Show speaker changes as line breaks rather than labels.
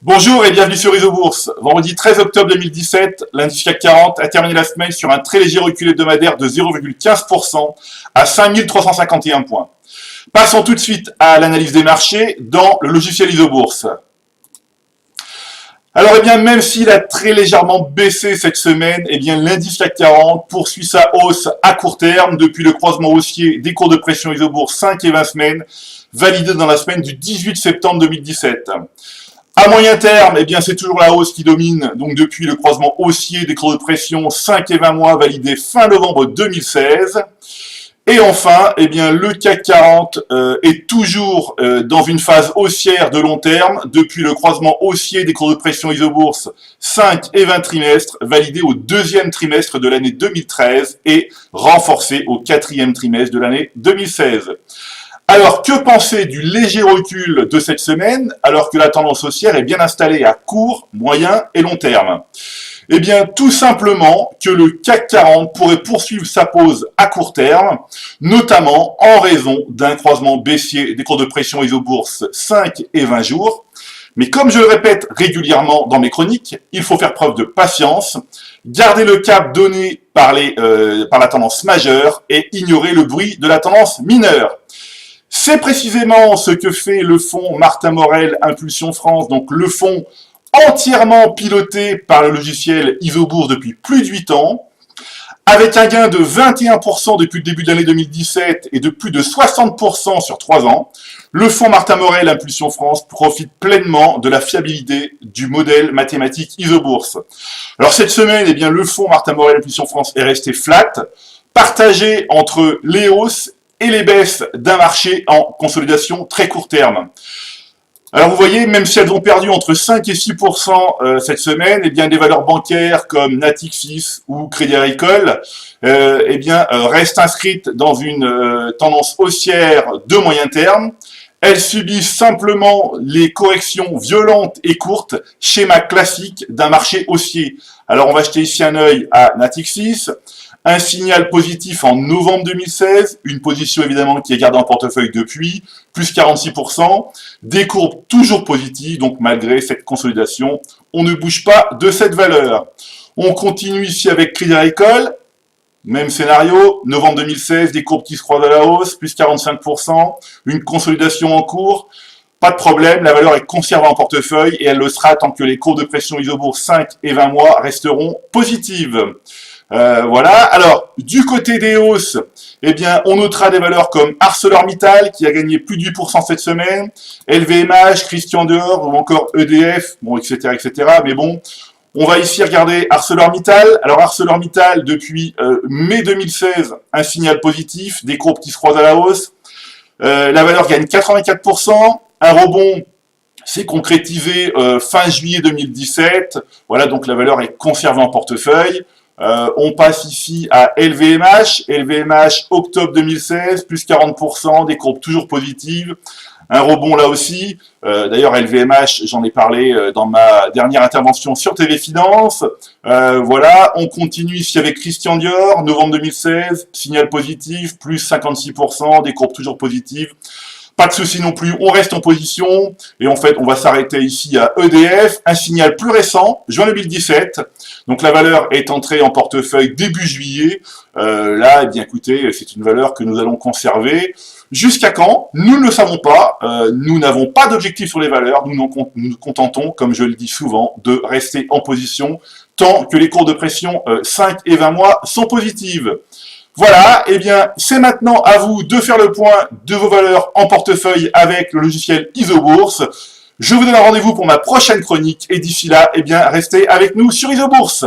Bonjour et bienvenue sur Isobourse. Vendredi 13 octobre 2017, l'indice CAC 40 a terminé la semaine sur un très léger recul hebdomadaire de 0,15% à 5351 points. Passons tout de suite à l'analyse des marchés dans le logiciel Isobourse. Alors, même s'il a très légèrement baissé cette semaine, l'indice CAC 40 poursuit sa hausse à court terme depuis le croisement haussier des cours de pression Isobourse 5 et 20 semaines, validé dans la semaine du 18 septembre 2017. À moyen terme, c'est toujours la hausse qui domine, donc depuis le croisement haussier des cours de pression 5 et 20 mois validé fin novembre 2016. Et enfin, le CAC 40 est toujours dans une phase haussière de long terme depuis le croisement haussier des cours de pression Isobourse 5 et 20 trimestres validé au deuxième trimestre de l'année 2013 et renforcé au quatrième trimestre de l'année 2016. Alors, que penser du léger recul de cette semaine alors que la tendance haussière est bien installée à court, moyen et long terme? Tout simplement que le CAC 40 pourrait poursuivre sa pause à court terme, notamment en raison d'un croisement baissier des cours de pression Isobourse 5 et 20 jours. Mais comme je le répète régulièrement dans mes chroniques, il faut faire preuve de patience, garder le cap donné par la tendance majeure et ignorer le bruit de la tendance mineure. C'est précisément ce que fait le fonds Martin Morel Impulsion France, donc le fonds entièrement piloté par le logiciel Isobourse depuis plus de 8 ans, avec un gain de 21% depuis le début de l'année 2017 et de plus de 60% sur 3 ans. Le fonds Martin Morel Impulsion France profite pleinement de la fiabilité du modèle mathématique Isobourse. Alors cette semaine, le fonds Martin Morel Impulsion France est resté flat, partagé entre les hausses et les baisses d'un marché en consolidation très court terme. Alors vous voyez, même si elles ont perdu entre 5 et 6% cette semaine, des valeurs bancaires comme Natixis ou Crédit Agricole restent inscrites dans une tendance haussière de moyen terme. Elles subissent simplement les corrections violentes et courtes, schéma classique d'un marché haussier. Alors on va jeter ici un œil à Natixis. Un signal positif en novembre 2016, une position évidemment qui est gardée en portefeuille depuis, plus 46%, des courbes toujours positives, donc malgré cette consolidation, on ne bouge pas de cette valeur. On continue ici avec Crédit Agricole, même scénario, novembre 2016, des courbes qui se croisent à la hausse, plus 45%, une consolidation en cours, pas de problème, la valeur est conservée en portefeuille et elle le sera tant que les courbes de pression Isobourse 5 et 20 mois resteront positives. Voilà. Alors, du côté des hausses, on notera des valeurs comme ArcelorMittal, qui a gagné plus de 8% cette semaine, LVMH, Christian Dior, ou encore EDF, etc. Mais bon, on va ici regarder ArcelorMittal. Alors, ArcelorMittal, depuis mai 2016, un signal positif, des courbes qui se croisent à la hausse. La valeur gagne 84%, un rebond s'est concrétisé fin juillet 2017. Voilà, donc la valeur est conservée en portefeuille. On passe ici à LVMH. LVMH, octobre 2016, plus 40%, des courbes toujours positives. Un rebond là aussi. D'ailleurs, LVMH, j'en ai parlé dans ma dernière intervention sur TV Finance. Voilà, on continue ici avec Christian Dior, novembre 2016, signal positif, plus 56%, des courbes toujours positives. Pas de souci non plus, on reste en position, et en fait, on va s'arrêter ici à EDF, un signal plus récent, juin 2017, donc la valeur est entrée en portefeuille début juillet, là, écoutez, c'est une valeur que nous allons conserver. Jusqu'à quand? Nous ne le savons pas, nous n'avons pas d'objectif sur les valeurs, nous nous contentons, comme je le dis souvent, de rester en position tant que les cours de pression 5 et 20 mois sont positives. Voilà, c'est maintenant à vous de faire le point de vos valeurs en portefeuille avec le logiciel Isobourse. Je vous donne rendez-vous pour ma prochaine chronique et d'ici là, restez avec nous sur Isobourse.